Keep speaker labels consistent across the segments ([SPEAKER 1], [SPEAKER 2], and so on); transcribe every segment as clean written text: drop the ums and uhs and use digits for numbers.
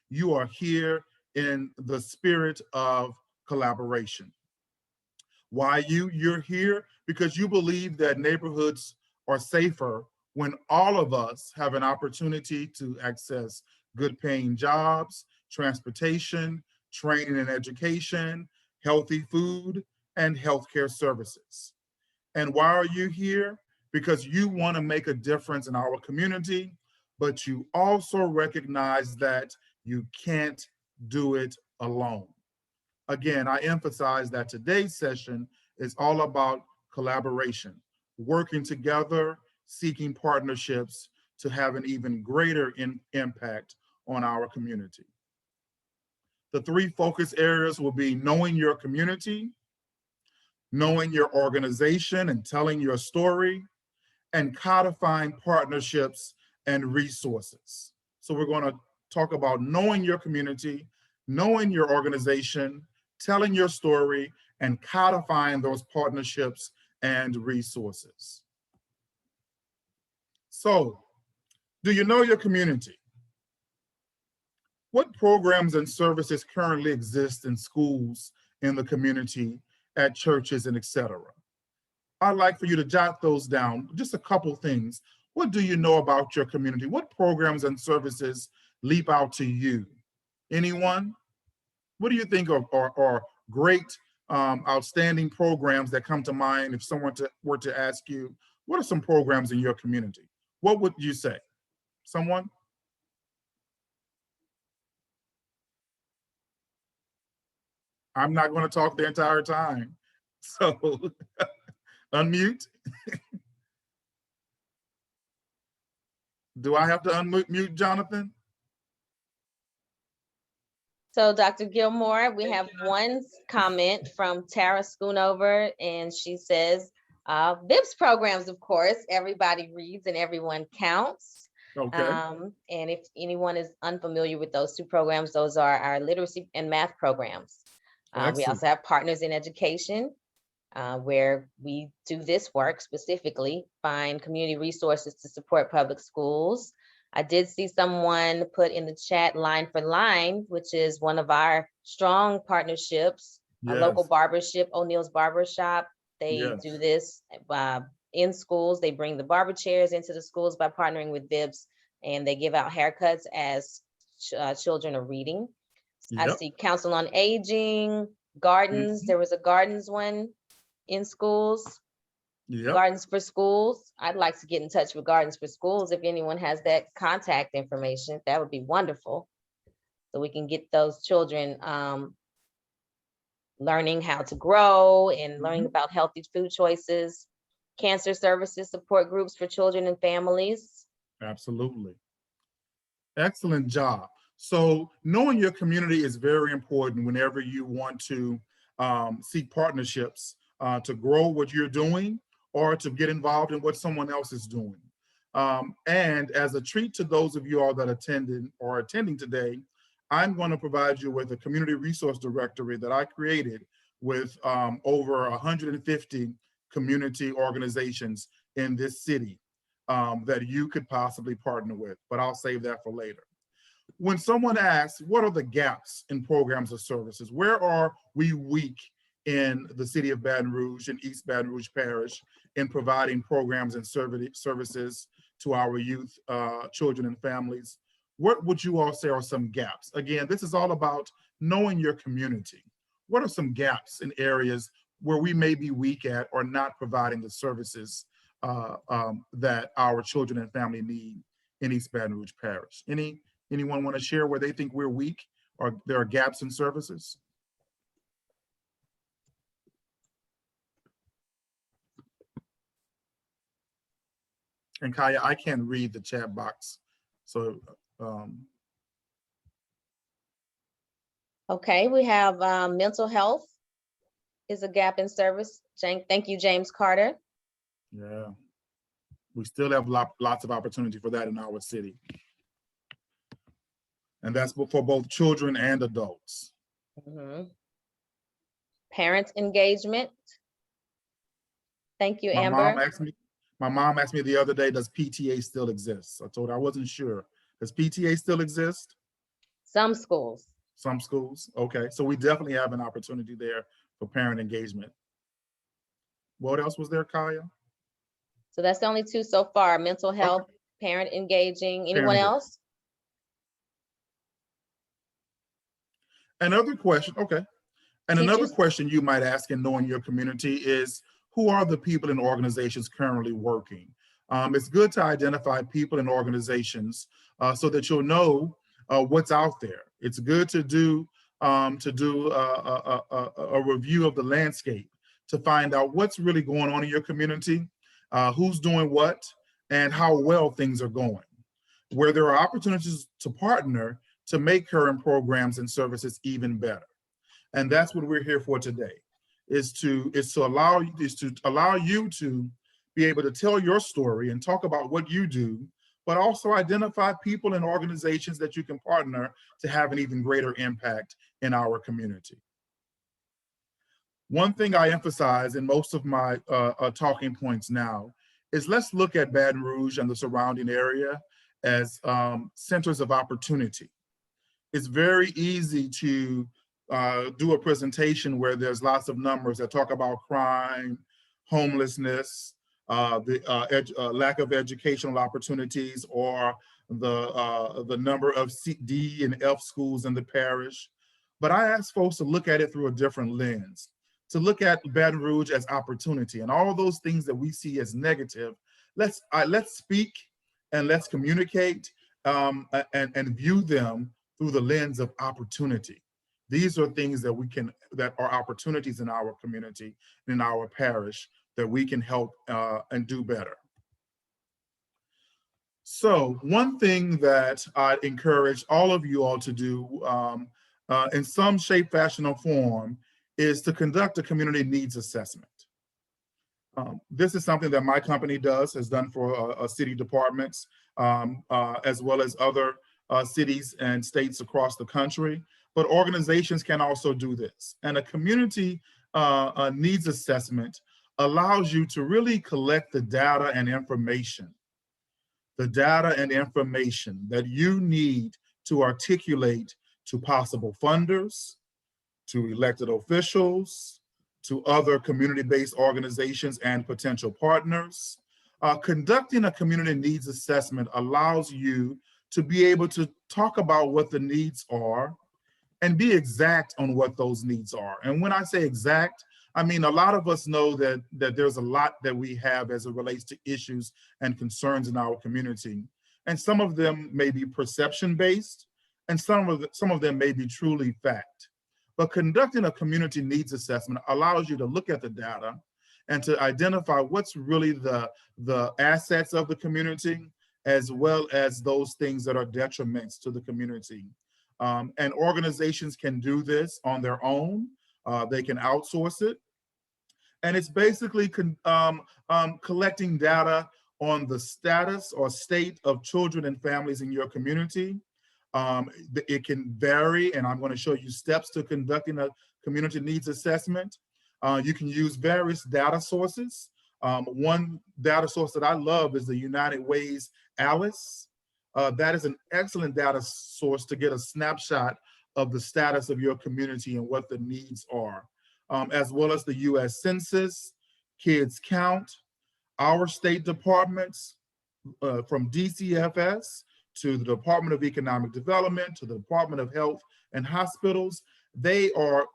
[SPEAKER 1] you are here in the spirit of collaboration. Why you're here? Because you believe that neighborhoods are safer when all of us have an opportunity to access good paying jobs, transportation, training and education, healthy food, and healthcare services. And why are you here? Because you want to make a difference in our community, but you also recognize that you can't do it alone. Again, I emphasize that today's session is all about collaboration, working together, seeking partnerships to have an even greater impact on our community. The three focus areas will be knowing your community, knowing your organization and telling your story, and codifying partnerships and resources. So we're going to talk about knowing your community, knowing your organization, telling your story, and codifying those partnerships and resources. So, do you know your community? What programs and services currently exist in schools, in the community, at churches, and etc.? I'd like for you to jot those down, just a couple things. What do you know about your community? What programs and services leap out to you? Anyone? What do you think are great, outstanding programs that come to mind if someone were to ask you, what are some programs in your community? What would you say? Someone? I'm not going to talk the entire time. So unmute. Do I have to unmute Jonathan?
[SPEAKER 2] So Dr. Gilmore, we have one comment from Tara Schoonover, and she says, VIPS programs, of course, everybody reads and everyone counts.
[SPEAKER 1] Okay.
[SPEAKER 2] And if anyone is unfamiliar with those two programs, those are our literacy and math programs. We also have Partners in Education, where we do this work specifically, find community resources to support public schools. I did see someone put in the chat Line for Line, which is one of our strong partnerships, a local barbershop, O'Neill's Barbershop. They do this in schools. They bring the barber chairs into the schools by partnering with VIPS, and they give out haircuts as children are reading. I see Council on Aging, Gardens. There was a Gardens one in schools. Gardens for Schools. I'd like to get in touch with Gardens for Schools. If anyone has that contact information, that would be wonderful. So we can get those children learning how to grow and learning about healthy food choices. Cancer Services support groups for children and families.
[SPEAKER 1] Absolutely. Excellent job. So knowing your community is very important whenever you want to seek partnerships to grow what you're doing or to get involved in what someone else is doing. And as a treat to those of you all that attended or attending today, I'm going to provide you with a community resource directory that I created with over 150 community organizations in this city that you could possibly partner with, but I'll save that for later. When someone asks, what are the gaps in programs or services? Where are we weak in the city of Baton Rouge and East Baton Rouge Parish in providing programs and services to our youth, children, and families? What would you all say are some gaps? Again, this is all about knowing your community. What are some gaps in areas where we may be weak at or not providing the services that our children and family need in East Baton Rouge Parish? Anyone want to share where they think we're weak or there are gaps in services? And Kaya, I can't read the chat box. So,
[SPEAKER 2] okay, we have mental health is a gap in service. Thank you, James Carter.
[SPEAKER 1] Yeah, we still have lots of opportunity for that in our city. And that's for both children and adults.
[SPEAKER 2] Parent engagement. Thank you, Amber.
[SPEAKER 1] My mom asked me the other day, does PTA still exist? I told her I wasn't sure. Does PTA still exist?
[SPEAKER 2] Some schools.
[SPEAKER 1] Some schools, okay. So we definitely have an opportunity there for parent engagement. What else was there, Kaya?
[SPEAKER 2] So that's the only two so far, mental
[SPEAKER 1] Okay,
[SPEAKER 2] health, parent engaging.
[SPEAKER 1] parent
[SPEAKER 2] Anyone
[SPEAKER 1] engagement.
[SPEAKER 2] else?
[SPEAKER 1] Another question, okay. And another
[SPEAKER 2] Teachers?
[SPEAKER 1] question you might ask in knowing your community is, who are the people and organizations currently working? It's good to identify people and organizations so that you'll know what's out there. It's good to do a review of the landscape to find out what's really going on in your community, who's doing what, and how well things are going. Where there are opportunities to partner to make current programs and services even better. And that's what we're here for today, is to allow you to be able to tell your story and talk about what you do, but also identify people and organizations that you can partner to have an even greater impact in our community. One thing I emphasize in most of my talking points now is, let's look at Baton Rouge and the surrounding area as centers of opportunity. It's very easy to do a presentation where there's lots of numbers that talk about crime, homelessness, the lack of educational opportunities, or the number of D and F schools in the parish. But I ask folks to look at it through a different lens, to look at Baton Rouge as opportunity, and all those things that we see as negative. Let's speak and let's communicate and view them through the lens of opportunity. These are things that are opportunities in our community, in our parish, that we can help and do better. So one thing that I encourage all of you all to do in some shape, fashion, or form is to conduct a community needs assessment. This is something that my company has done for city departments, as well as other cities and states across the country, but organizations can also do this. And a community needs assessment allows you to really collect the data and information that you need to articulate to possible funders, to elected officials, to other community-based organizations and potential partners. Conducting a community needs assessment allows you to be able to talk about what the needs are and be exact on what those needs are. And when I say exact, I mean, a lot of us know that there's a lot that we have as it relates to issues and concerns in our community. And some of them may be perception-based, and some of them may be truly fact. But conducting a community needs assessment allows you to look at the data and to identify what's really the assets of the community, as well as those things that are detriments to the community. And organizations can do this on their own. They can outsource it. And it's basically collecting data on the status or state of children and families in your community. It can vary, and I'm going to show you steps to conducting a community needs assessment. You can use various data sources. One data source that I love is the United Way's ALICE. That is an excellent data source to get a snapshot of the status of your community and what the needs are, as well as the US Census, Kids Count, our state departments, from DCFS to the Department of Economic Development, to the Department of Health and Hospitals. They are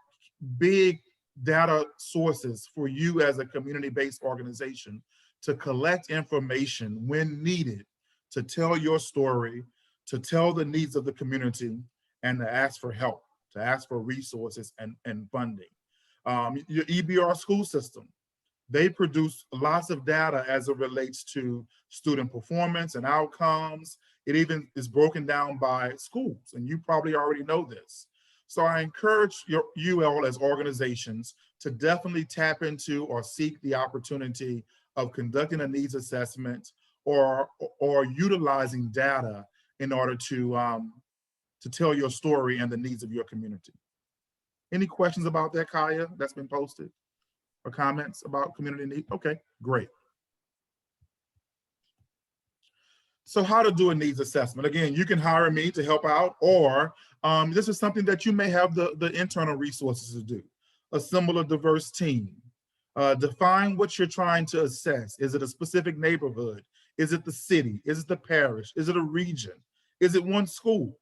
[SPEAKER 1] big data sources for you as a community-based organization to collect information when needed, to tell your story, to tell the needs of the community, and to ask for help, to ask for resources and funding. Your EBR school system, they produce lots of data as it relates to student performance and outcomes. It even is broken down by schools, and you probably already know this. So I encourage you all as organizations to definitely tap into or seek the opportunity of conducting a needs assessment or utilizing data in order to tell your story and the needs of your community. Any questions about that, Kaya, that's been posted? Or comments about community need? Okay, great. So how to do a needs assessment? Again, you can hire me to help out, or this is something that you may have the internal resources to do. Assemble a diverse team. Define what you're trying to assess. Is it a specific neighborhood? Is it the city? Is it the parish? Is it a region? Is it one school?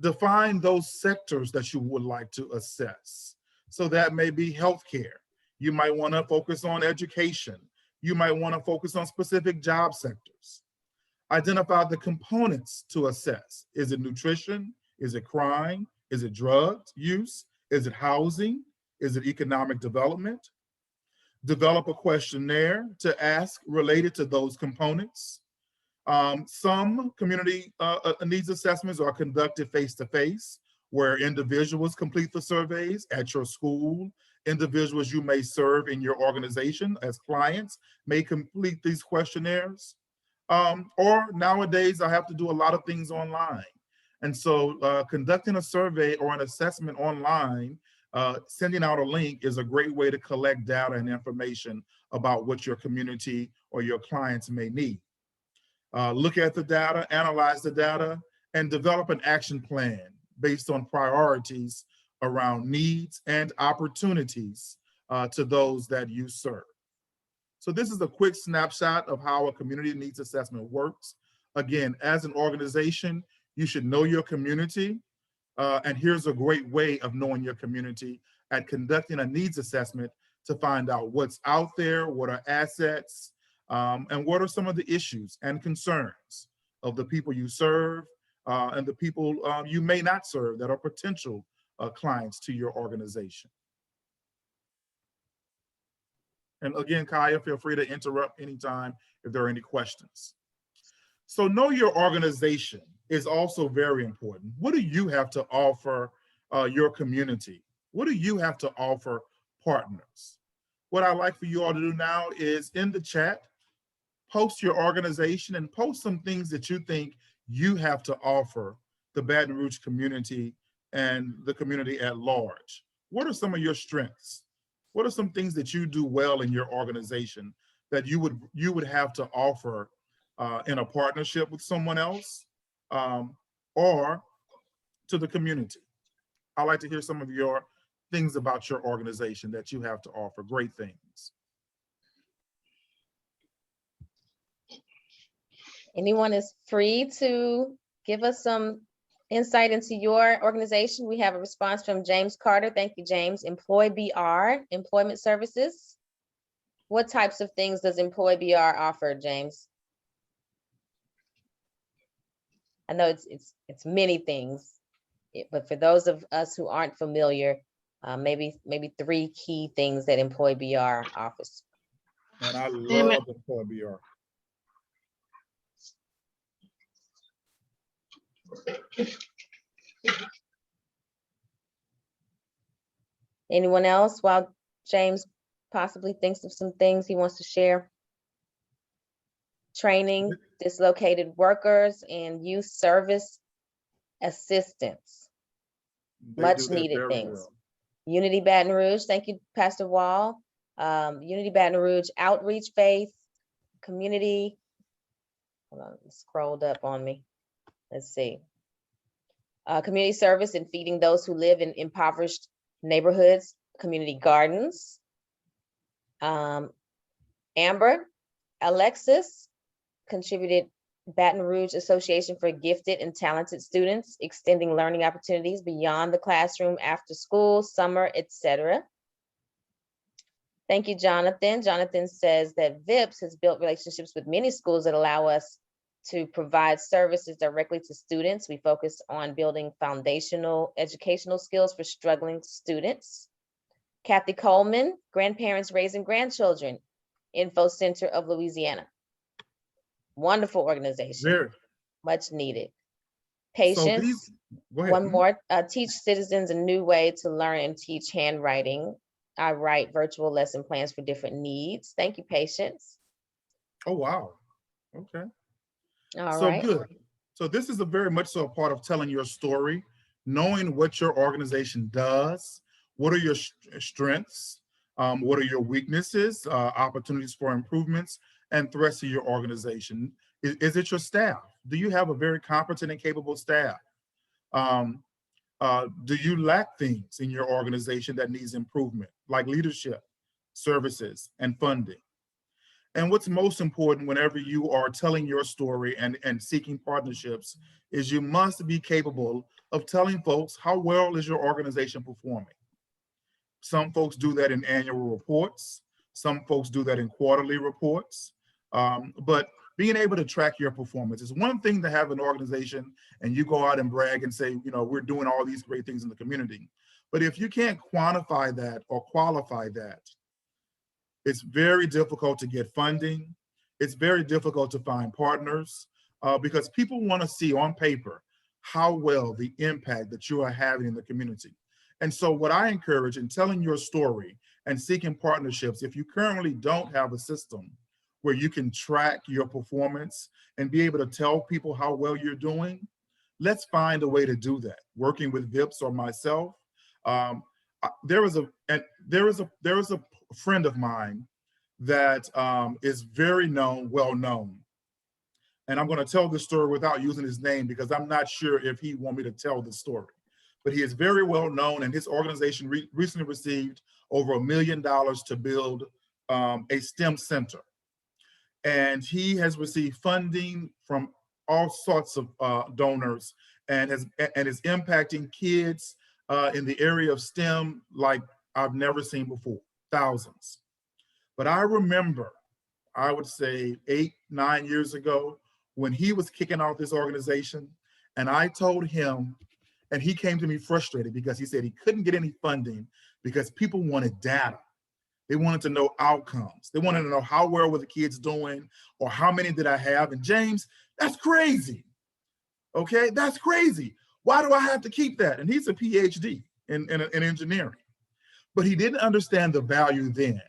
[SPEAKER 1] Define those sectors that you would like to assess. So that may be healthcare. You might want to focus on education. You might want to focus on specific job sectors. Identify the components to assess. Is it nutrition? Is it crime? Is it drug use? Is it housing? Is it economic development? Develop a questionnaire to ask related to those components. Some community needs assessments are conducted face-to-face, where individuals complete the surveys at your school. Individuals you may serve in your organization as clients may complete these questionnaires. Or nowadays, I have to do a lot of things online. And so conducting a survey or an assessment online, sending out a link is a great way to collect data and information about what your community or your clients may need. Look at the data, analyze the data, and develop an action plan based on priorities around needs and opportunities to those that you serve. So this is a quick snapshot of how a community needs assessment works. Again, as an organization, you should know your community. And here's a great way of knowing your community at conducting a needs assessment to find out what's out there, what are assets, and what are some of the issues and concerns of the people you serve and the people you may not serve that are potential clients to your organization. And again, Kaya, feel free to interrupt anytime if there are any questions. So know your organization is also very important. What do you have to offer your community? What do you have to offer partners? What I'd like for you all to do now is in the chat, post your organization and post some things that you think you have to offer the Baton Rouge community and the community at large. What are some of your strengths? What are some things that you do well in your organization that you would have to offer in a partnership with someone else or to the community? I'd like to hear some of your things about your organization that you have to offer, great things.
[SPEAKER 2] Anyone is free to give us some insight into your organization. We have a response from James Carter. Thank you, James. Employ BR, employment services. What types of things does Employ BR offer, James? I know it's many things, but for those of us who aren't familiar, maybe 3 key things that Employ BR offers.
[SPEAKER 1] And I love Employ BR.
[SPEAKER 2] Anyone else while James possibly thinks of some things he wants to share? Training dislocated workers and youth service assistance. Much needed things. Well. Unity Baton Rouge, thank you, Pastor Wall. Unity Baton Rouge outreach, faith, community. Hold on, it scrolled up on me. Let's see. Community service and feeding those who live in impoverished neighborhoods, community gardens. Amber, Alexis contributed Baton Rouge Association for Gifted and Talented Students, extending learning opportunities beyond the classroom, after school, summer, etc. Thank you, Jonathan. Jonathan says that VIPS has built relationships with many schools that allow us to provide services directly to students. We focus on building foundational educational skills for struggling students. Kathy Coleman, Grandparents Raising Grandchildren, Info Center of Louisiana. Wonderful organization.
[SPEAKER 1] Very.
[SPEAKER 2] Much needed. Patience.
[SPEAKER 1] Go ahead.
[SPEAKER 2] One more. Teach citizens a new way to learn and teach handwriting. I write virtual lesson plans for different needs. Thank you, Patience.
[SPEAKER 1] Oh, wow. Okay.
[SPEAKER 2] All right.
[SPEAKER 1] Good. So this is very much so a part of telling your story, knowing what your organization does, what are your strengths, what are your weaknesses, opportunities for improvements, and threats to your organization. Is it your staff? Do you have a very competent and capable staff? Um, do you lack things in your organization that needs improvement, like leadership, services, and funding? And what's most important whenever you are telling your story and seeking partnerships is you must be capable of telling folks how well is your organization performing. Some folks do that in annual reports. Some folks do that in quarterly reports. But being able to track your performance is one thing to have an organization and you go out and brag and say, you know, we're doing all these great things in the community. But if you can't quantify that or qualify that, it's very difficult to get funding. It's very difficult to find partners because people want to see on paper how well the impact that you are having in the community. And so what I encourage in telling your story and seeking partnerships, if you currently don't have a system where you can track your performance and be able to tell people how well you're doing, let's find a way to do that. Working with VIPS or myself, there is a friend of mine that is very well known. And I'm going to tell this story without using his name because I'm not sure if he want me to tell the story. But he is very well known, and his organization recently received over $1 million to build a STEM center. And he has received funding from all sorts of donors and is impacting kids in the area of STEM like I've never seen before, thousands. But I remember, I would say 8, 9 years ago, when he was kicking off this organization, and I told him, and he came to me frustrated because he said he couldn't get any funding because people wanted data. They wanted to know outcomes. They wanted to know how well were the kids doing or how many did I have? And James, that's crazy. Okay, that's crazy. Why do I have to keep that? And he's a PhD in engineering. But he didn't understand the value then.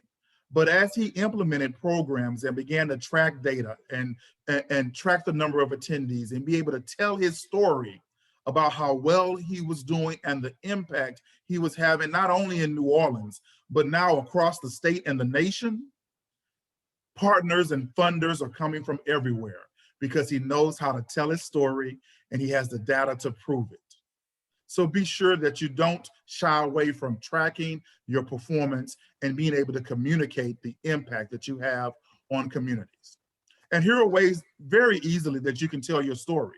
[SPEAKER 1] But as he implemented programs and began to track data and track the number of attendees and be able to tell his story about how well he was doing and the impact he was having, not only in New Orleans, but now across the state and the nation, partners and funders are coming from everywhere because he knows how to tell his story and he has the data to prove it. So be sure that you don't shy away from tracking your performance and being able to communicate the impact that you have on communities. And here are ways very easily that you can tell your story.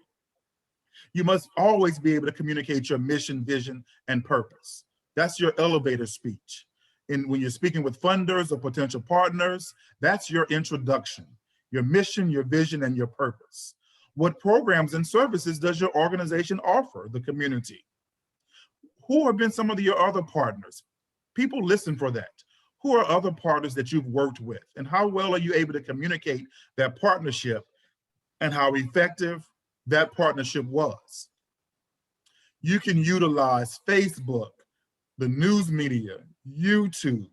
[SPEAKER 1] You must always be able to communicate your mission, vision, and purpose. That's your elevator speech. And when you're speaking with funders or potential partners, that's your introduction, your mission, your vision, and your purpose. What programs and services does your organization offer the community? Who have been some of your other partners? People listen for that. Who are other partners that you've worked with? And how well are you able to communicate that partnership and how effective that partnership was? You can utilize Facebook, the news media, YouTube,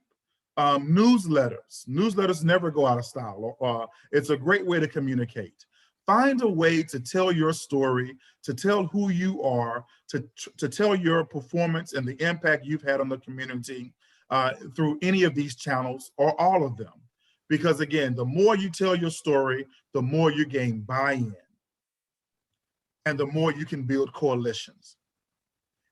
[SPEAKER 1] newsletters. Newsletters never go out of style. It's a great way to communicate. Find a way to tell your story, to tell who you are, to tell your performance and the impact you've had on the community through any of these channels or all of them. Because again, the more you tell your story, the more you gain buy-in and the more you can build coalitions.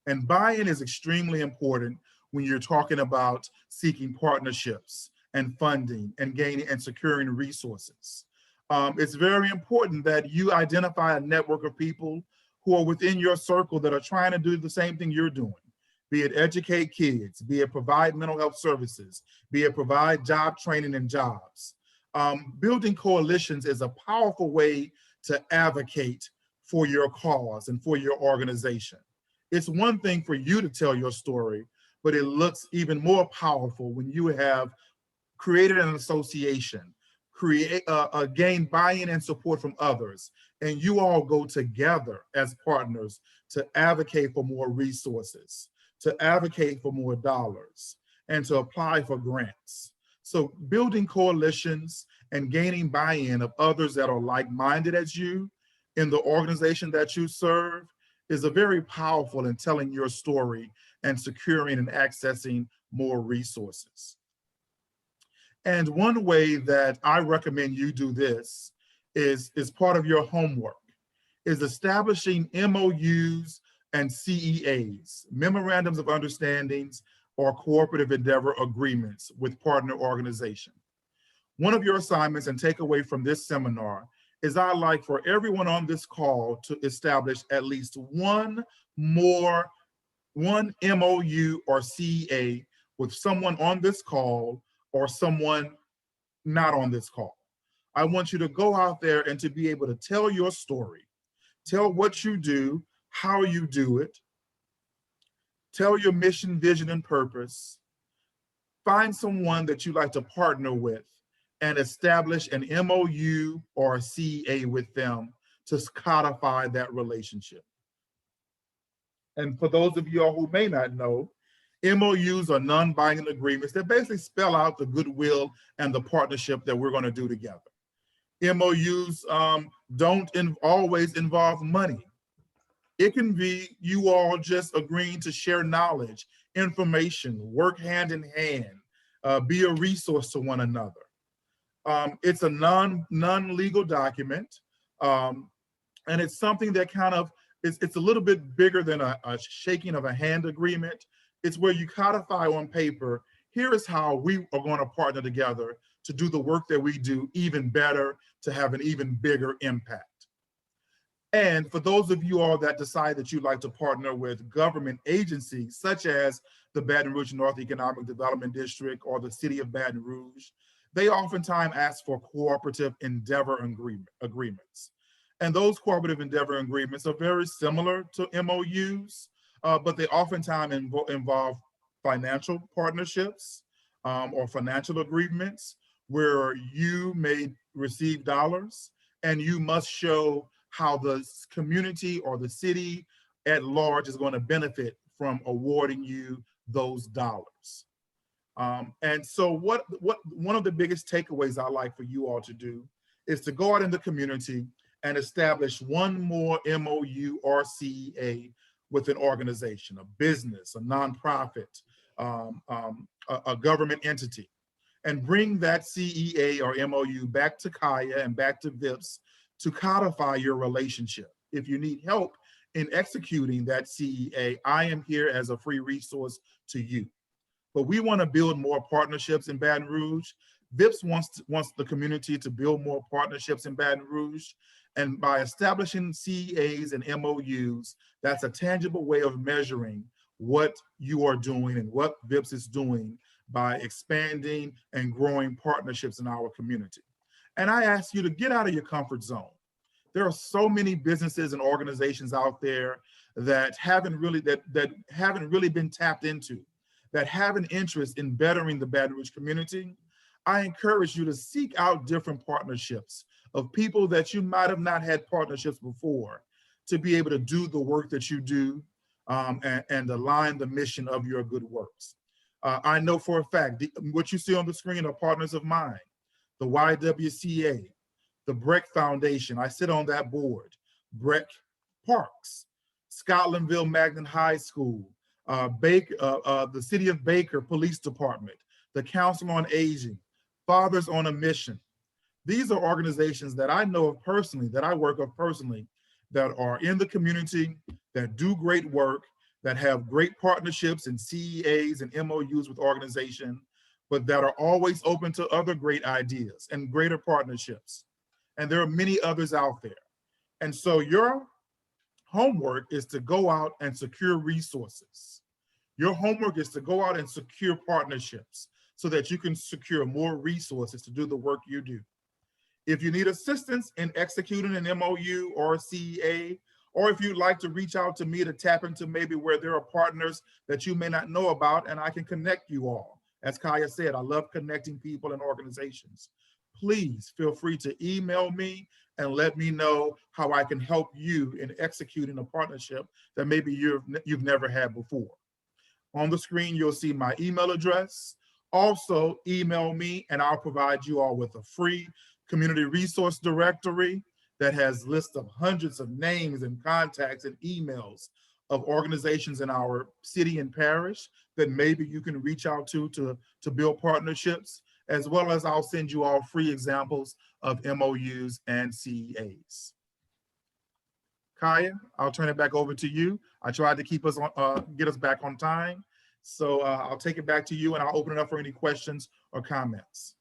[SPEAKER 1] And buy-in is extremely important when you're talking about seeking partnerships and funding and gaining and securing resources. It's very important that you identify a network of people who are within your circle that are trying to do the same thing you're doing, be it educate kids, be it provide mental health services, be it provide job training and jobs. Building coalitions is a powerful way to advocate for your cause and for your organization. It's one thing for you to tell your story, but it looks even more powerful when you have created an association, gain buy-in and support from others, and you all go together as partners to advocate for more resources, to advocate for more dollars, and to apply for grants. So building coalitions and gaining buy-in of others that are like-minded as you in the organization that you serve is a very powerful in telling your story and securing and accessing more resources. And one way that I recommend you do this is part of your homework, is establishing MOUs and CEAs, memorandums of understandings or cooperative endeavor agreements with partner organizations. One of your assignments and takeaway from this seminar is I'd like for everyone on this call to establish at least one MOU or CEA with someone on this call or someone not on this call. I want you to go out there and to be able to tell your story, tell what you do, how you do it, tell your mission, vision, and purpose, find someone that you like to partner with, and establish an MOU or a CA with them to codify that relationship. And for those of you all who may not know, MOUs are non-binding agreements that basically spell out the goodwill and the partnership that we're going to do together. MOUs don't always involve money. It can be you all just agreeing to share knowledge, information, work hand in hand, be a resource to one another. It's a non-legal document, and it's something that kind of, it's a little bit bigger than a shaking of a hand agreement. It's where you codify on paper, here is how we are going to partner together to do the work that we do even better, to have an even bigger impact. And for those of you all that decide that you'd like to partner with government agencies, such as the Baton Rouge North Economic Development District or the City of Baton Rouge, they oftentimes ask for cooperative endeavor agreements. And those cooperative endeavor agreements are very similar to MOUs, but they oftentimes involve financial partnerships or financial agreements where you may receive dollars and you must show how the community or the city at large is going to benefit from awarding you those dollars. And so one of the biggest takeaways I like for you all to do is to go out in the community and establish one more MOU or CEA with an organization, a business, a nonprofit, a government entity, and bring that CEA or MOU back to Kaya and back to VIPS to codify your relationship. If you need help in executing that CEA, I am here as a free resource to you. But we want to build more partnerships in Baton Rouge. VIPS wants the community to build more partnerships in Baton Rouge. And by establishing CEAs and MOUs, that's a tangible way of measuring what you are doing and what VIPS is doing by expanding and growing partnerships in our community. And I ask you to get out of your comfort zone. There are so many businesses and organizations out there that haven't really been tapped into, that have an interest in bettering the Baton Rouge community. I encourage you to seek out different partnerships of people that you might have not had partnerships before to be able to do the work that you do and align the mission of your good works. I know for a fact, what you see on the screen are partners of mine, the YWCA, the Breck Foundation, I sit on that board, Breck Parks, Scotlandville Magnet High School, the City of Baker Police Department, the Council on Aging, Fathers on a Mission. These are organizations that I know of personally, that I work with personally, that are in the community, that do great work, that have great partnerships and CEAs and MOUs with organizations, but that are always open to other great ideas and greater partnerships. And there are many others out there. And so your homework is to go out and secure resources. Your homework is to go out and secure partnerships so that you can secure more resources to do the work you do. If you need assistance in executing an MOU or a CEA, or if you'd like to reach out to me to tap into maybe where there are partners that you may not know about, and I can connect you all. As Kaya said, I love connecting people and organizations. Please feel free to email me and let me know how I can help you in executing a partnership that maybe you've never had before. On the screen, you'll see my email address. Also, email me and I'll provide you all with a free community resource directory that has lists of hundreds of names and contacts and emails of organizations in our city and parish that maybe you can reach out to build partnerships. as well as I'll send you all free examples of MOUs and CEAs. Kaya, I'll turn it back over to you. I tried to keep us on, get us back on time. So I'll take it back to you and I'll open it up for any questions or comments.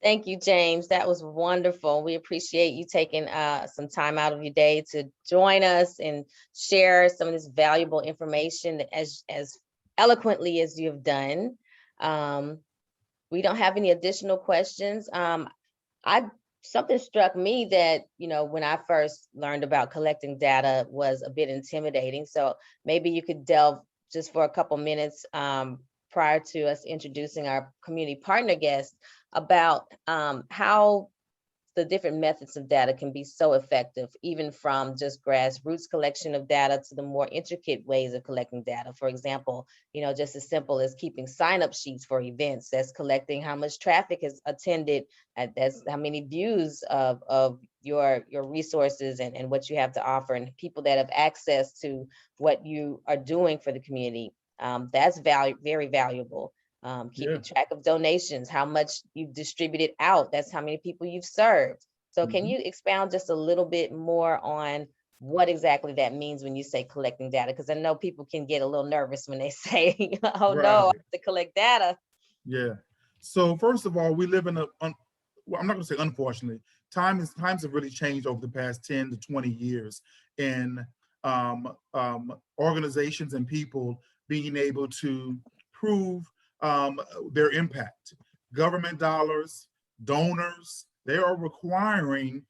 [SPEAKER 2] Thank you, James. That was wonderful. We appreciate you taking some time out of your day to join us and share some of this valuable information as eloquently as you've done. We don't have any additional questions. Something struck me that, when I first learned about collecting data was a bit intimidating. So maybe you could delve just for a couple minutes prior to us introducing our community partner guests about how the different methods of data can be so effective, even from just grassroots collection of data to the more intricate ways of collecting data. For example, just as simple as keeping sign-up sheets for events. That's collecting how much traffic has attended, that's how many views of your resources and what you have to offer, and people that have access to what you are doing for the community. That's very valuable. Keeping track of donations, how much you've distributed out, that's how many people you've served. So can you expound just a little bit more on what exactly that means when you say collecting data? Because I know people can get a little nervous when they say, oh no, I have to collect data.
[SPEAKER 1] Yeah. So first of all, we live in well, I'm not going to say unfortunately, times have really changed over the past 10 to 20 years in organizations and people being able to prove their impact. Government dollars, donors, they are requiring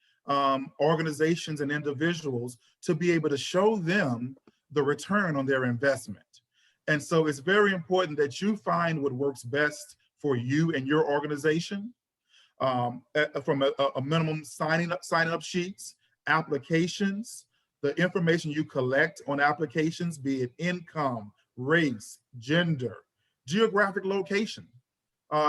[SPEAKER 1] organizations and individuals to be able to show them the return on their investment. And so it's very important that you find what works best for you and your organization, from a minimum signing up sheets, applications, the information you collect on applications, be it income, race, gender, geographic location.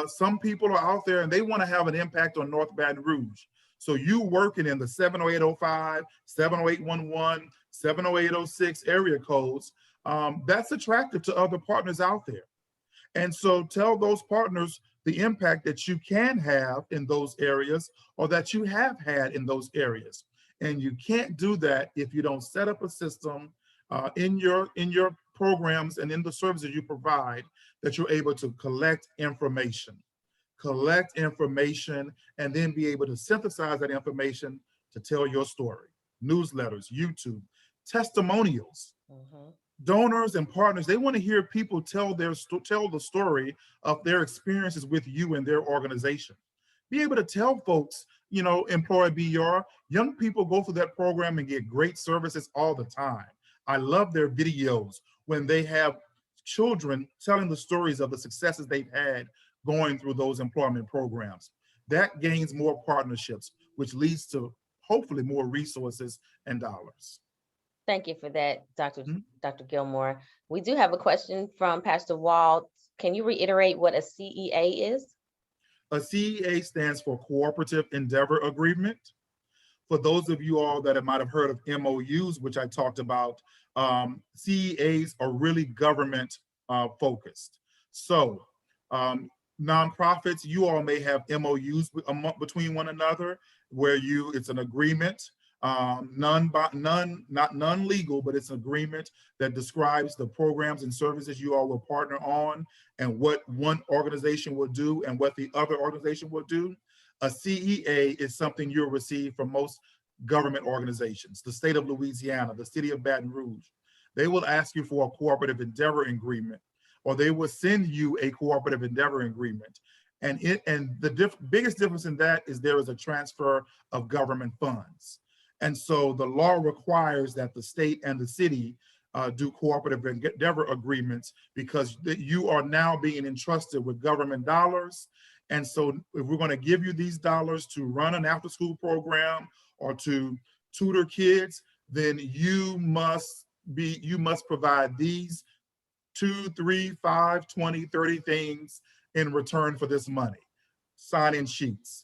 [SPEAKER 1] Some people are out there and they want to have an impact on North Baton Rouge. So you working in the 70805, 70811, 70806 area codes, that's attractive to other partners out there. And so tell those partners the impact that you can have in those areas or that you have had in those areas. And you can't do that if you don't set up a system in your programs and in the services you provide that you're able to collect information, and then be able to synthesize that information to tell your story. Newsletters, YouTube, testimonials. Donors and partners, they want to hear people tell the story of their experiences with you and their organization. Be able to tell folks, Employer BR, young people go through that program and get great services all the time. I love their videos when they have children telling the stories of the successes they've had going through those employment programs. That gains more partnerships, which leads to hopefully more resources and dollars.
[SPEAKER 2] Thank you for that, Dr. Gilmore. We do have a question from Pastor Wald. Can you reiterate what a CEA is?
[SPEAKER 1] A CEA stands for Cooperative Endeavor Agreement. For those of you all that might have heard of MOUs, which I talked about, CEAs are really government focused. So nonprofits, you all may have MOUs between one another where it's an agreement, not non-legal, but it's an agreement that describes the programs and services you all will partner on and what one organization will do and what the other organization will do. A CEA is something you'll receive from most government organizations, the state of Louisiana, the city of Baton Rouge. They will ask you for a cooperative endeavor agreement, or they will send you a cooperative endeavor agreement. And the biggest difference in that is there is a transfer of government funds. And so the law requires that the state and the city do cooperative endeavor agreements because you are now being entrusted with government dollars. And so if we're going to give you these dollars to run an after-school program or to tutor kids, then you must provide these 2, 3, 5, 20, 30 things in return for this money. Sign-in sheets,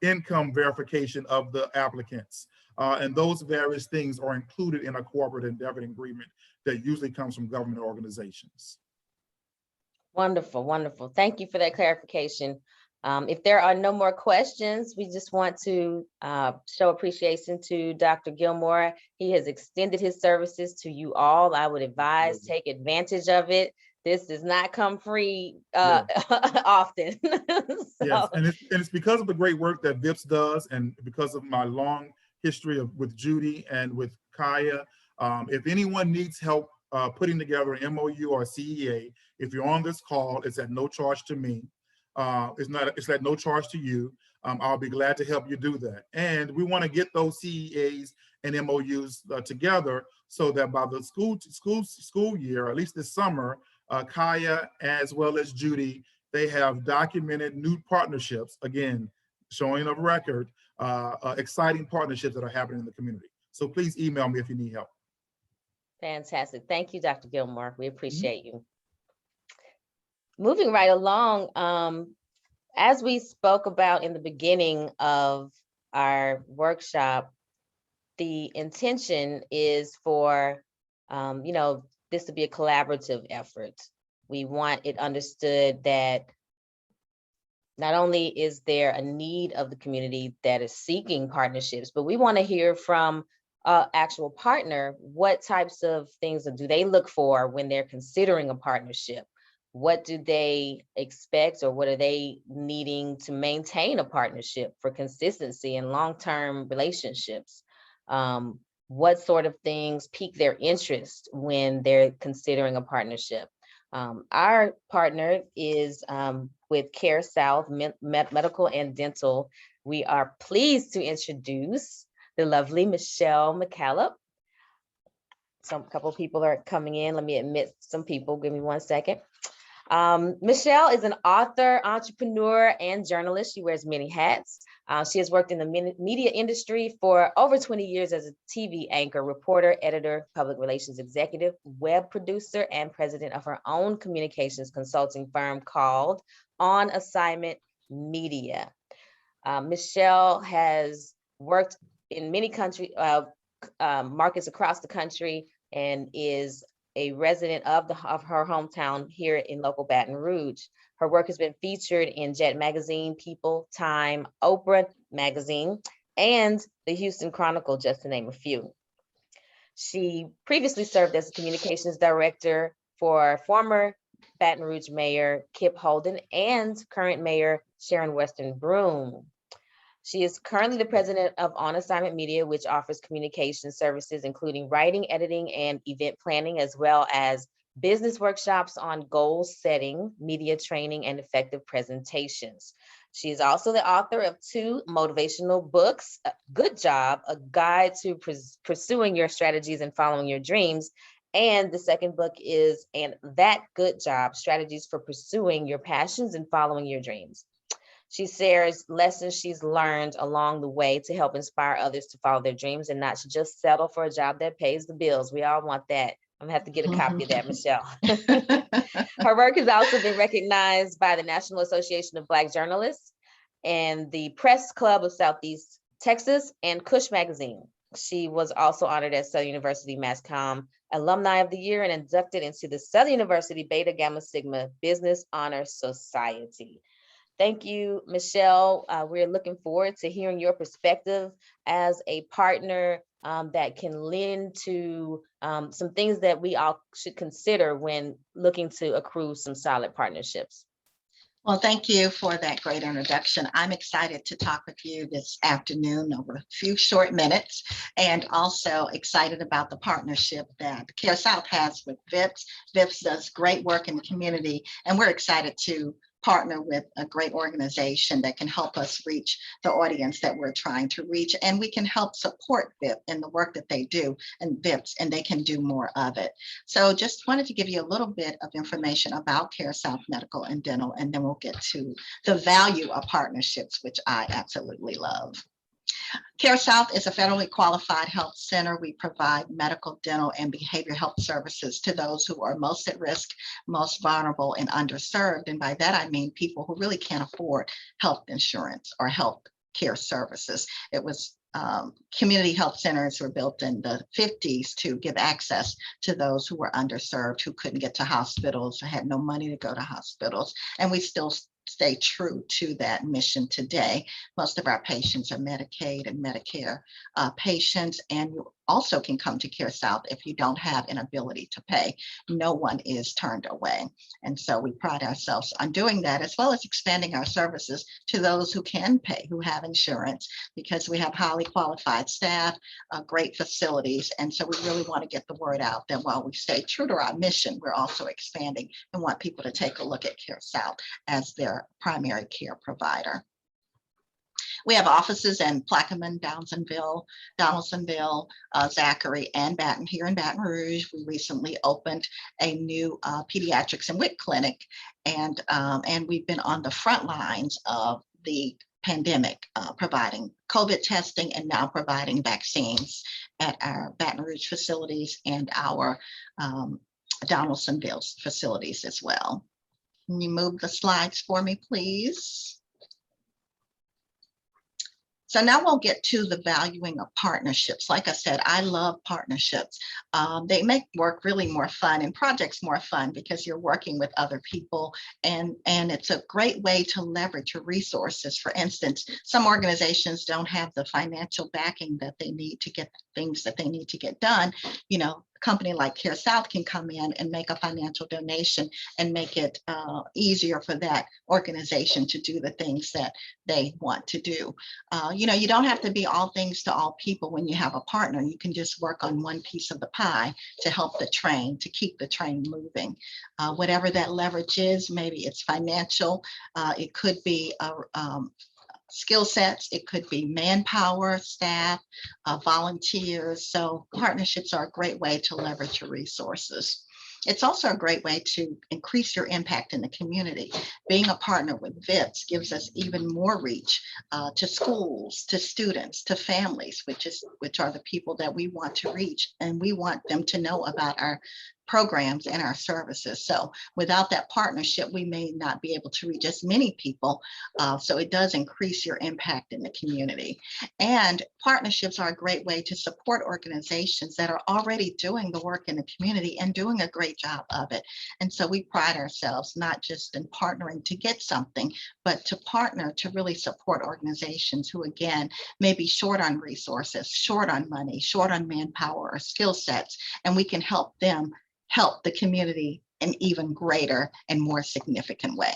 [SPEAKER 1] income verification of the applicants, and those various things are included in a cooperative endeavor agreement that usually comes from government organizations.
[SPEAKER 2] Wonderful, wonderful. Thank you for that clarification. If there are no more questions, we just want to show appreciation to Dr. Gilmore. He has extended his services to you all. I would advise take advantage of it. This does not come free often.
[SPEAKER 1] Yes, and it's because of the great work that VIPS does, and because of my long history with Judy and with Kaya. If anyone needs help putting together an MOU or a CEA, if you're on this call, it's at no charge to me. It's at no charge to you. I'll be glad to help you do that. And we want to get those CEAs and MOUs together so that by the school year, or at least this summer, Kaya as well as Judy, they have documented new partnerships, again, showing a record, exciting partnerships that are happening in the community. So please email me if you need help.
[SPEAKER 2] Fantastic. Thank you, Dr. Gilmore. We appreciate you. Moving right along, as we spoke about in the beginning of our workshop, the intention is for, this to be a collaborative effort. We want it understood that not only is there a need of the community that is seeking partnerships, but we want to hear from an actual partner. What types of things do they look for when they're considering a partnership? What do they expect, or what are they needing to maintain a partnership for consistency and long-term relationships? What sort of things pique their interest when they're considering a partnership? Our partner is with CareSouth Medical and Dental. We are pleased to introduce the lovely Michelle McCallup. A couple of people are coming in. Let me admit some people. Give me 1 second. Michelle is an author, entrepreneur, and journalist. She wears many hats. She has worked in the media industry for over 20 years as a TV anchor, reporter, editor, public relations executive, web producer, and president of her own communications consulting firm called On Assignment Media. Michelle has worked in many markets across the country and is a resident of her hometown here in local Baton Rouge. Her work has been featured in Jet Magazine, People, Time, Oprah Magazine, and the Houston Chronicle, just to name a few. She previously served as a communications director for former Baton Rouge Mayor Kip Holden and current Mayor Sharon Weston Broome. She is currently the president of On Assignment Media, which offers communication services, including writing, editing, and event planning, as well as business workshops on goal setting, media training, and effective presentations. She is also the author of 2 motivational books, Good Job, a guide to pursuing your strategies and following your dreams. And the second book is And That Good Job, Strategies for Pursuing Your Passions and Following Your Dreams. She shares lessons she's learned along the way to help inspire others to follow their dreams and not to just settle for a job that pays the bills. We all want that. I'm gonna have to get a copy of that, Michelle. Her work has also been recognized by the National Association of Black Journalists and the Press Club of Southeast Texas and Cush Magazine. She was also honored as Southern University Mass Comm Alumni of the Year and inducted into the Southern University Beta Gamma Sigma Business Honor Society. Thank you, Michelle. We're looking forward to hearing your perspective as a partner that can lend to some things that we all should consider when looking to accrue some solid partnerships.
[SPEAKER 3] Well, thank you for that great introduction. I'm excited to talk with you this afternoon over a few short minutes, and also excited about the partnership that CareSouth has with VIPS. VIPS does great work in the community, and we're excited to partner with a great organization that can help us reach the audience that we're trying to reach, and we can help support VIP in the work that they do and VIPS, and they can do more of it. So just wanted to give you a little bit of information about CareSouth Medical and Dental, and then we'll get to the value of partnerships, which I absolutely love. CareSouth is a federally qualified health center. We provide medical, dental, and behavioral health services to those who are most at risk, most vulnerable, and underserved. And by that, I mean people who really can't afford health insurance or health care services. It was community health centers were built in the 50s to give access to those who were underserved, who couldn't get to hospitals, or had no money to go to hospitals. And we still stay true to that mission today. Most of our patients are Medicaid and Medicare patients, and you also can come to CareSouth if you don't have an ability to pay. No one is turned away. And so we pride ourselves on doing that, as well as expanding our services to those who can pay, who have insurance, because we have highly qualified staff, great facilities. And so we really want to get the word out that while we stay true to our mission, we're also expanding and want people to take a look at CareSouth as their primary care provider. We have offices in Plaquemine, Donaldsonville, Zachary, and here in Baton Rouge. We recently opened a new pediatrics and WIC clinic, and we've been on the front lines of the pandemic, providing COVID testing and now providing vaccines at our Baton Rouge facilities and our Donaldsonville facilities as well. Can you move the slides for me, please? So now we'll get to the valuing of partnerships. Like I said, I love partnerships. They make work really more fun and projects more fun because you're working with other people, and it's a great way to leverage your resources. For instance, some organizations don't have the financial backing that they need to get things that they need to get done. You know, a company like CareSouth can come in and make a financial donation and make it easier for that organization to do the things that they want to do. You know, you don't have to be all things to all people when you have a partner. You can just work on one piece of the pie to help the train, to keep the train moving. Whatever that leverage is, maybe it's financial, it could be skill sets, it could be manpower, staff, volunteers. So partnerships are a great way to leverage your resources. It's also a great way to increase your impact in the community. Being a partner with VIPS gives us even more reach to schools, to students, to families, which are the people that we want to reach, and we want them to know about our programs and our services. So without that partnership, we may not be able to reach as many people. So it does increase your impact in the community. And partnerships are a great way to support organizations that are already doing the work in the community and doing a great job of it. And so we pride ourselves not just in partnering to get something, but to partner to really support organizations who, again, may be short on resources, short on money, short on manpower or skill sets, and we can help them help the community in even greater and more significant way.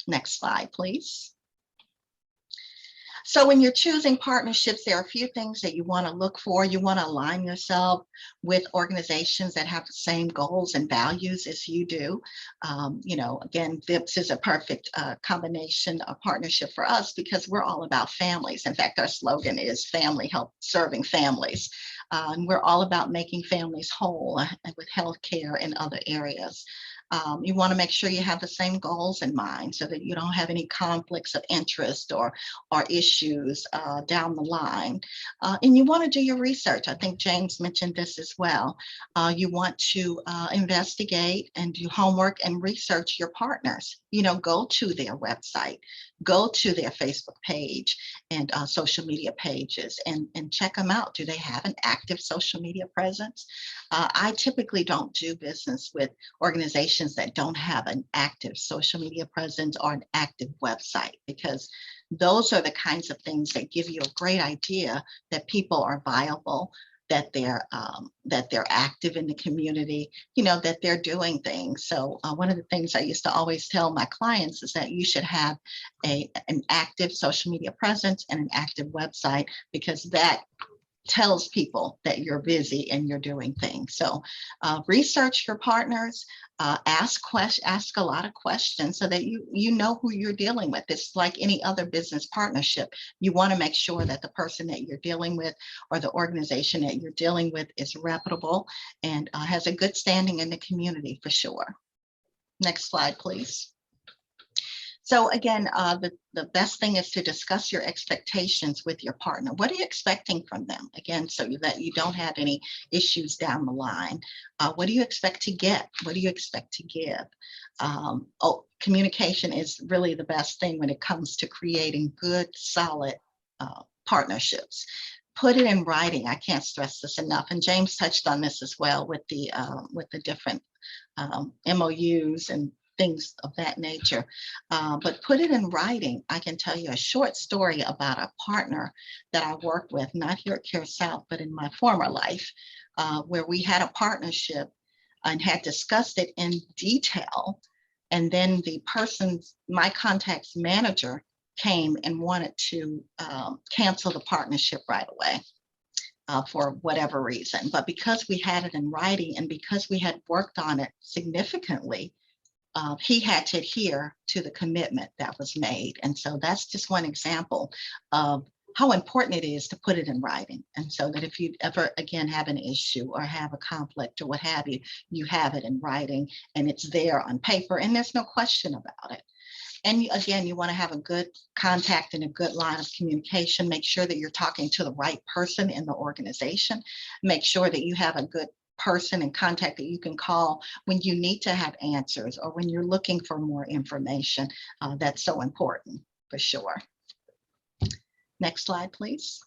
[SPEAKER 3] Next slide, please. So when you're choosing partnerships, there are a few things that you want to look for. You want to align yourself with organizations that have the same goals and values as you do. You know, again, VIPS is a perfect combination of partnership for us because we're all about families. In fact, our slogan is family help serving families. And we're all about making families whole with healthcare and other areas. You want to make sure you have the same goals in mind so that you don't have any conflicts of interest or issues down the line. And you want to do your research. I think James mentioned this as well. You want to investigate and do homework and research your partners. You know, go to their website, go to their Facebook page and social media pages and check them out. Do they have an active social media presence? I typically don't do business with organizations that don't have an active social media presence or an active website, because those are the kinds of things that give you a great idea that people are viable, that they're active in the community, you know, that they're doing things. So one of the things I used to always tell my clients is that you should have an active social media presence and an active website, because that tells people that you're busy and you're doing things. So research your partners, ask a lot of questions so that you know who you're dealing with. It's like any other business partnership. You want to make sure that the person that you're dealing with or the organization that you're dealing with is reputable and has a good standing in the community for sure. Next slide, please. So again, the best thing is to discuss your expectations with your partner. What are you expecting from them? Again, so that you don't have any issues down the line. What do you expect to get? What do you expect to give? Communication is really the best thing when it comes to creating good, solid partnerships. Put it in writing. I can't stress this enough. And James touched on this as well with the different MOUs and things of that nature. But put it in writing. I can tell you a short story about a partner that I worked with, not here at CareSouth, but in my former life, where we had a partnership and had discussed it in detail. And then my contact's manager came and wanted to cancel the partnership right away for whatever reason. But because we had it in writing and because we had worked on it significantly, he had to adhere to the commitment that was made. And so that's just one example of how important it is to put it in writing. And so that if you ever again have an issue or have a conflict or what have you, you have it in writing and it's there on paper and there's no question about it. And again, you want to have a good contact and a good line of communication. Make sure that you're talking to the right person in the organization. Make sure that you have a good person and contact that you can call when you need to have answers or when you're looking for more information. That's so important for sure. Next slide, please.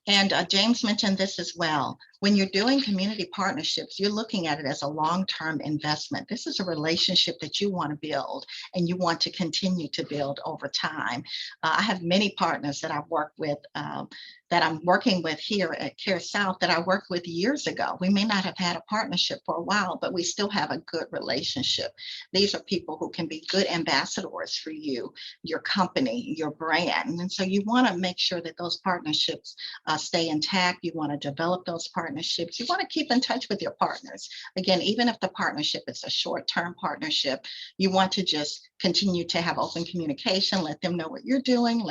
[SPEAKER 3] And James mentioned this as well. When you're doing community partnerships, you're looking at it as a long-term investment. This is a relationship that you want to build and you want to continue to build over time. I have many partners that I've worked with that I'm working with here at CareSouth that I worked with years ago. We may not have had a partnership for a while, but we still have a good relationship. These are people who can be good ambassadors for you, your company, your brand. And so you want to make sure that those partnerships stay intact. You want to develop those partnerships. You want to keep in touch with your partners. Again, even if the partnership is a short-term partnership, you want to just continue to have open communication, let them know what you're doing,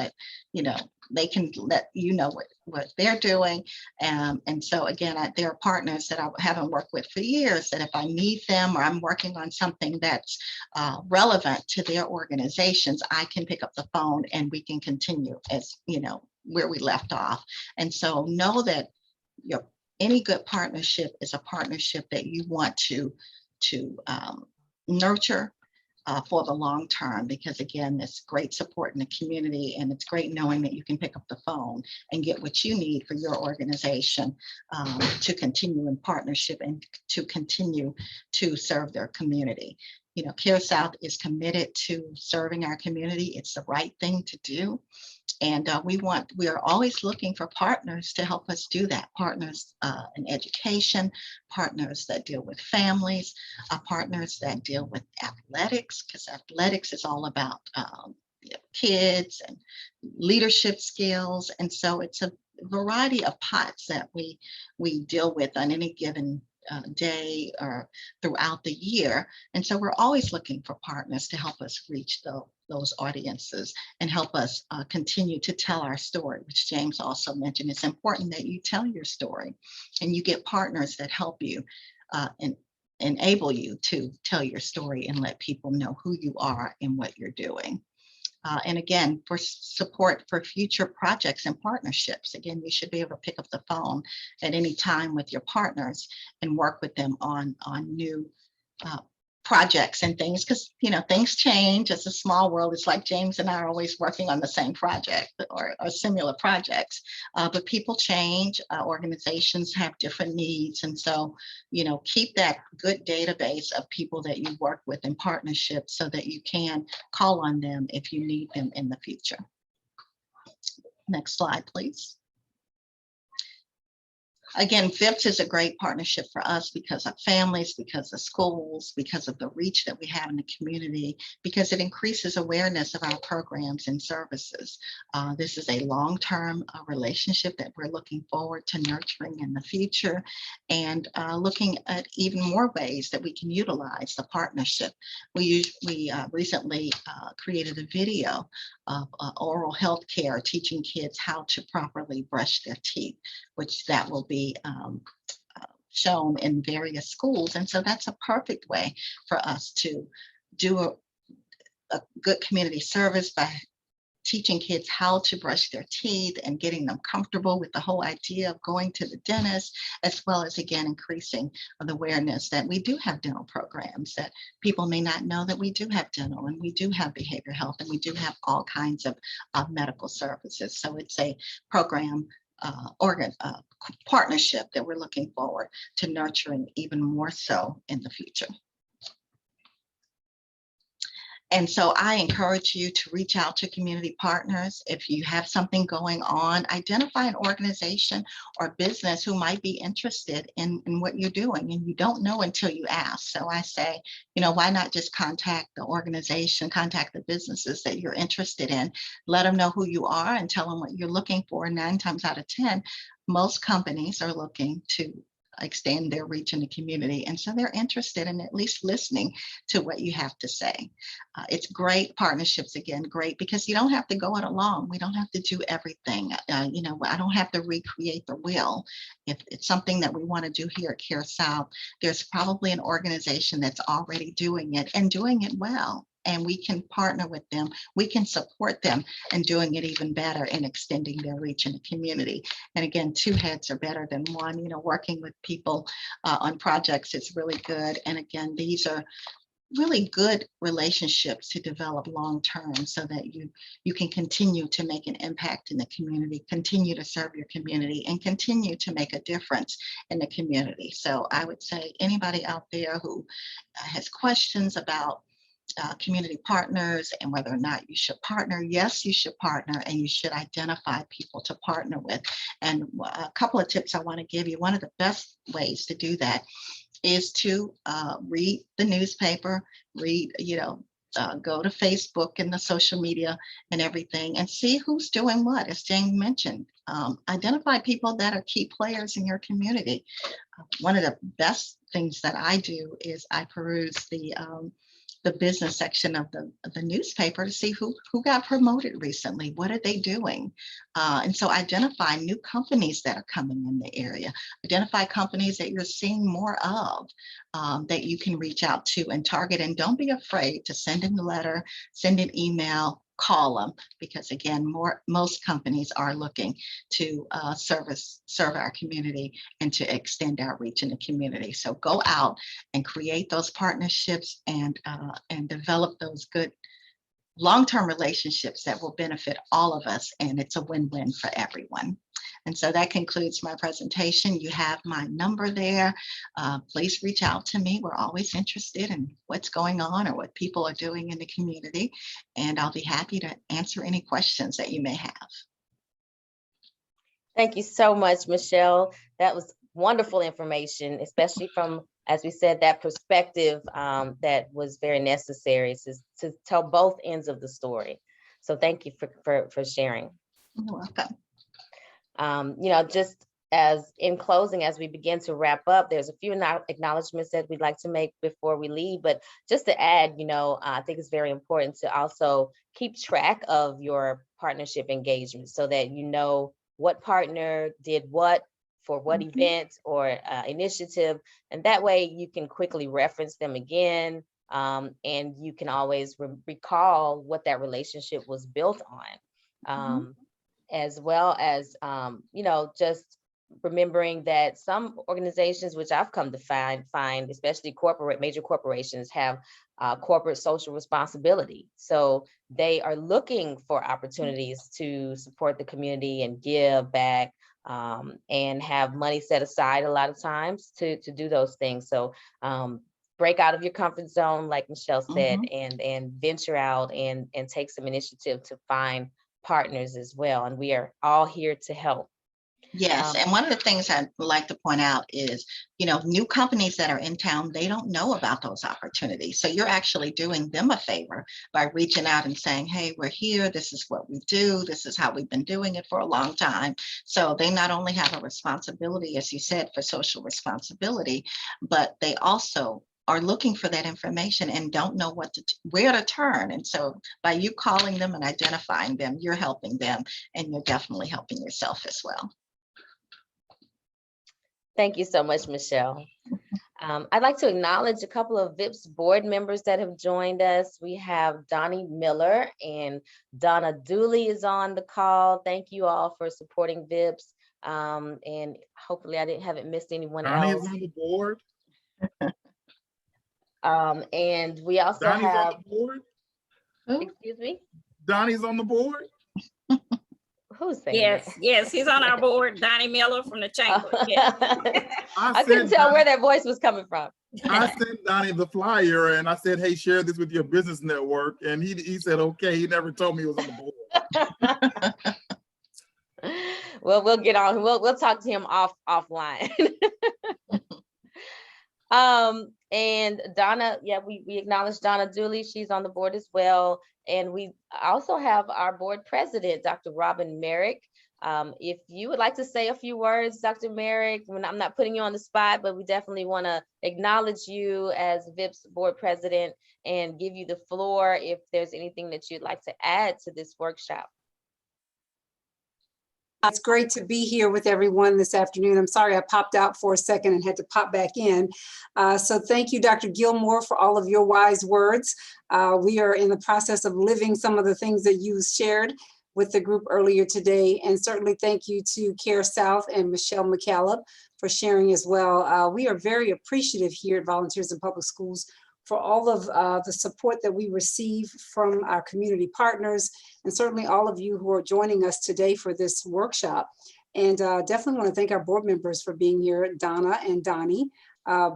[SPEAKER 3] they can let you know what they're doing. And so again, there are partners that I haven't worked with for years that if I need them or I'm working on something that's relevant to their organizations, I can pick up the phone and we can continue as, where we left off. And so know that any good partnership is a partnership that you want to nurture for the long term, because again, it's great support in the community and it's great knowing that you can pick up the phone and get what you need for your organization to continue in partnership and to continue to serve their community. CareSouth is committed to serving our community. It's the right thing to do. And we are always looking for partners to help us do that. Partners in education, partners that deal with families, partners that deal with athletics, because athletics is all about kids and leadership skills. And so it's a variety of pots that we deal with on any given day or throughout the year. And so we're always looking for partners to help us reach those audiences and help us continue to tell our story, which James also mentioned. It's important that you tell your story and you get partners that help you and enable you to tell your story and let people know who you are and what you're doing. And again, for support for future projects and partnerships, again, you should be able to pick up the phone at any time with your partners and work with them on new projects and things, because things change. It's a small world. It's like James and I are always working on the same project or similar projects, but people change. Organizations have different needs, and so keep that good database of people that you work with in partnership so that you can call on them if you need them in the future. Next slide, please. Again, VIPS is a great partnership for us because of families, because of schools, because of the reach that we have in the community, because it increases awareness of our programs and services. This is a long-term relationship that we're looking forward to nurturing in the future and looking at even more ways that we can utilize the partnership. We recently created a video of oral health care, teaching kids how to properly brush their teeth, which that will be shown in various schools. And so that's a perfect way for us to do a good community service by teaching kids how to brush their teeth and getting them comfortable with the whole idea of going to the dentist, as well as, again, increasing the awareness that we do have dental programs, that people may not know that we do have dental and we do have behavioral health and we do have all kinds of medical services. So it's a program partnership that we're looking forward to nurturing even more so in the future. And so I encourage you to reach out to community partners. If you have something going on, identify an organization or business who might be interested in what you're doing, and you don't know until you ask. So I say, why not just contact the organization, contact the businesses that you're interested in, let them know who you are and tell them what you're looking for. 9 times out of 10, most companies are looking to extend their reach in the community. And so they're interested in at least listening to what you have to say. It's great partnerships, again, great, because you don't have to go it alone. We don't have to do everything. I don't have to recreate the wheel. If it's something that we want to do here at CareSouth, there's probably an organization that's already doing it and doing it well. And we can partner with them. We can support them in doing it even better and extending their reach in the community. And again, 2 heads are better than one. Working with people on projects is really good. And again, these are really good relationships to develop long term, so that you can continue to make an impact in the community, continue to serve your community, and continue to make a difference in the community. So I would say anybody out there who has questions about community partners and whether or not you should partner, yes, you should partner, and you should identify people to partner with. And a couple of tips I want to give you. One of the best ways to do that is to read the newspaper, go to Facebook and the social media and everything, and see who's doing what. As Jane mentioned, identify people that are key players in your community. One of the best things that I do is I peruse the business section of the newspaper to see who got promoted recently. What are they doing? And so identify new companies that are coming in the area. Identify companies that you're seeing more of, that you can reach out to and target. And don't be afraid to send in a letter, send an email, call them, because again, most companies are looking to serve our community and to extend our reach in the community. So go out and create those partnerships and develop those good long-term relationships that will benefit all of us, and it's a win-win for everyone. And so that concludes my presentation. You have my number there. Please reach out to me. We're always interested in what's going on or what people are doing in the community, and I'll be happy to answer any questions that you may have.
[SPEAKER 2] Thank you so much, Michelle. That was wonderful information, especially from, as we said, that perspective that was very necessary to tell both ends of the story. So thank you for sharing.
[SPEAKER 3] You're welcome.
[SPEAKER 2] Just as in closing, as we begin to wrap up, there's a few acknowledgments that we'd like to make before we leave. But just to add, I think it's very important to also keep track of your partnership engagement so that you know what partner did what for what event or initiative. And that way you can quickly reference them again. And you can always recall what that relationship was built on. As well as, just remembering that some organizations, which I've come to find, especially major corporations, have corporate social responsibility. So they are looking for opportunities to support the community and give back, and have money set aside a lot of times to do those things. So break out of your comfort zone, like Michelle said, and venture out and take some initiative to find partners as well. And we are all here to help.
[SPEAKER 3] Yes, and one of the things I'd like to point out is, new companies that are in town, they don't know about those opportunities. So you're actually doing them a favor by reaching out and saying, hey, we're here. This is what we do. This is how we've been doing it for a long time. So they not only have a responsibility, as you said, for social responsibility, but they also are looking for that information and don't know where to turn. And so by you calling them and identifying them, you're helping them, and you're definitely helping yourself as well.
[SPEAKER 2] Thank you so much, Michelle. I'd like to acknowledge a couple of VIPS board members that have joined us. We have Donnie Miller and Donna Dooley is on the call. Thank you all for supporting VIPS. And hopefully I haven't missed anyone
[SPEAKER 1] Donnie
[SPEAKER 2] else.
[SPEAKER 1] is on the board.
[SPEAKER 2] And we also
[SPEAKER 1] Donnie's
[SPEAKER 2] have,
[SPEAKER 1] on the board.
[SPEAKER 2] excuse me,
[SPEAKER 1] Donnie's on the board.
[SPEAKER 2] who's saying
[SPEAKER 4] Yes,
[SPEAKER 2] that?
[SPEAKER 4] yes, he's on our board, Donnie Miller from the chamber. Yes.
[SPEAKER 2] I couldn't tell where that voice was coming from.
[SPEAKER 1] I sent Donnie the flyer and I said, hey, share this with your business network. And he said, okay. He never told me he was on the board.
[SPEAKER 2] Well, we'll get on. We'll talk to him offline. And Donna, yeah, we acknowledge Donna Dooley. She's on the board as well. And we also have our board president, Dr. Robin Merrick. If you would like to say a few words, Dr. Merrick, I'm not putting you on the spot, but we definitely want to acknowledge you as VIPS board president and give you the floor if there's anything that you'd like to add to this workshop.
[SPEAKER 5] It's great to be here with everyone this afternoon. I'm sorry I popped out for a second and had to pop back in. So thank you, Dr. Gilmore, for all of your wise words. We are in the process of living some of the things that you shared with the group earlier today. And certainly thank you to CareSouth and Michelle McCallup for sharing as well. We are very appreciative here at Volunteers in Public Schools for all of the support that we receive from our community partners, and certainly all of you who are joining us today for this workshop. And definitely want to thank our board members for being here, Donna and Donnie,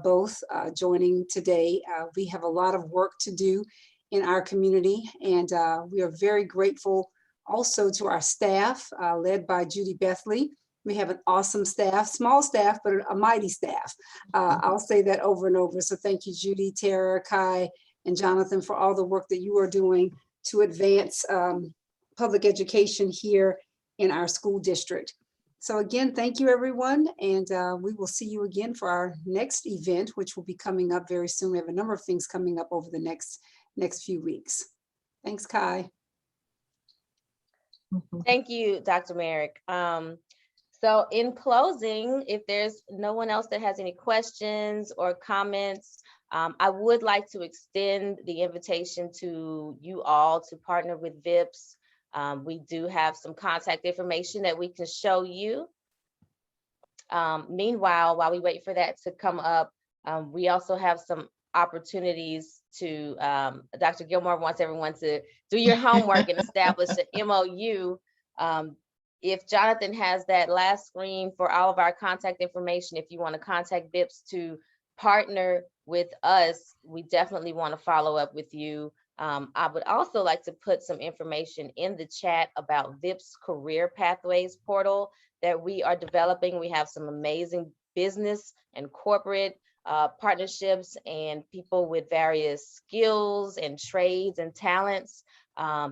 [SPEAKER 5] both joining today. We have a lot of work to do in our community, and we are very grateful also to our staff, led by Judy Bethley. We have an awesome staff, small staff, but a mighty staff. I'll say that over and over. So thank you, Judy, Tara, Kai, and Jonathan for all the work that you are doing to advance public education here in our school district. So again, thank you, everyone. And we will see you again for our next event, which will be coming up very soon. We have a number of things coming up over the next few weeks. Thanks, Kai.
[SPEAKER 2] Thank you, Dr. Merrick. So in closing, if there's no one else that has any questions or comments, I would like to extend the invitation to you all to partner with VIPS. We do have some contact information that we can show you. Meanwhile, while we wait for that to come up, we also have some opportunities to, Dr. Gilmore wants everyone to do your homework and establish an MOU. If Jonathan has that last screen for all of our contact information, if you want to contact VIPS to partner with us, we definitely want to follow up with you. I would also like to put some information in the chat about VIPS Career Pathways portal that we are developing. We have some amazing business and corporate partnerships and people with various skills and trades and talents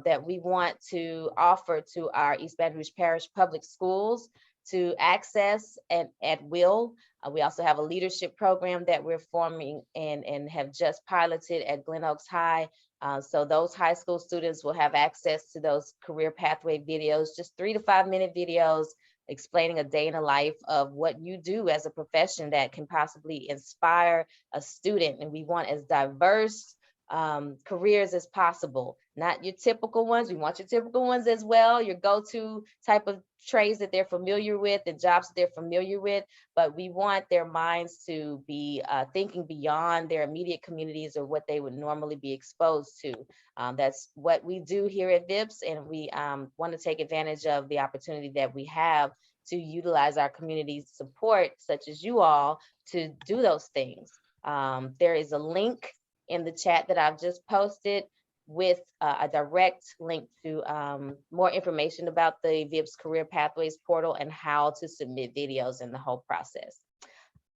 [SPEAKER 2] that we want to offer to our East Baton Rouge Parish Public Schools to access at will. We also have a leadership program that we're forming and have just piloted at Glen Oaks High. So those high school students will have access to those career pathway videos, just 3 to 5 minute videos explaining a day in the life of what you do as a profession that can possibly inspire a student. And we want as diverse careers as possible, not your typical ones. We want your typical ones as well, your go-to type of trades that they're familiar with and jobs that they're familiar with, but we want their minds to be thinking beyond their immediate communities or what they would normally be exposed to. That's what we do here at VIPS, and we want to take advantage of the opportunity that we have to utilize our community support, such as you all, to do those things. There is a link in the chat that I've just posted with a direct link to more information about the VIPS Career Pathways portal and how to submit videos in the whole process.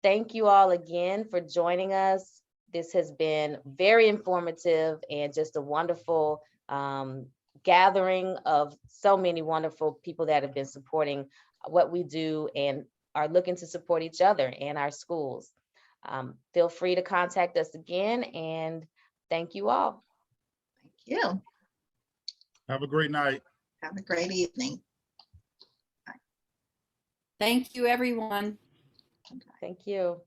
[SPEAKER 2] Thank you all again for joining us. This has been very informative and just a wonderful gathering of so many wonderful people that have been supporting what we do and are looking to support each other and our schools. Feel free to contact us again, and thank you all.
[SPEAKER 3] Thank you.
[SPEAKER 1] Have a great night.
[SPEAKER 3] Have a great evening.
[SPEAKER 6] Thank you, everyone.
[SPEAKER 2] Thank you.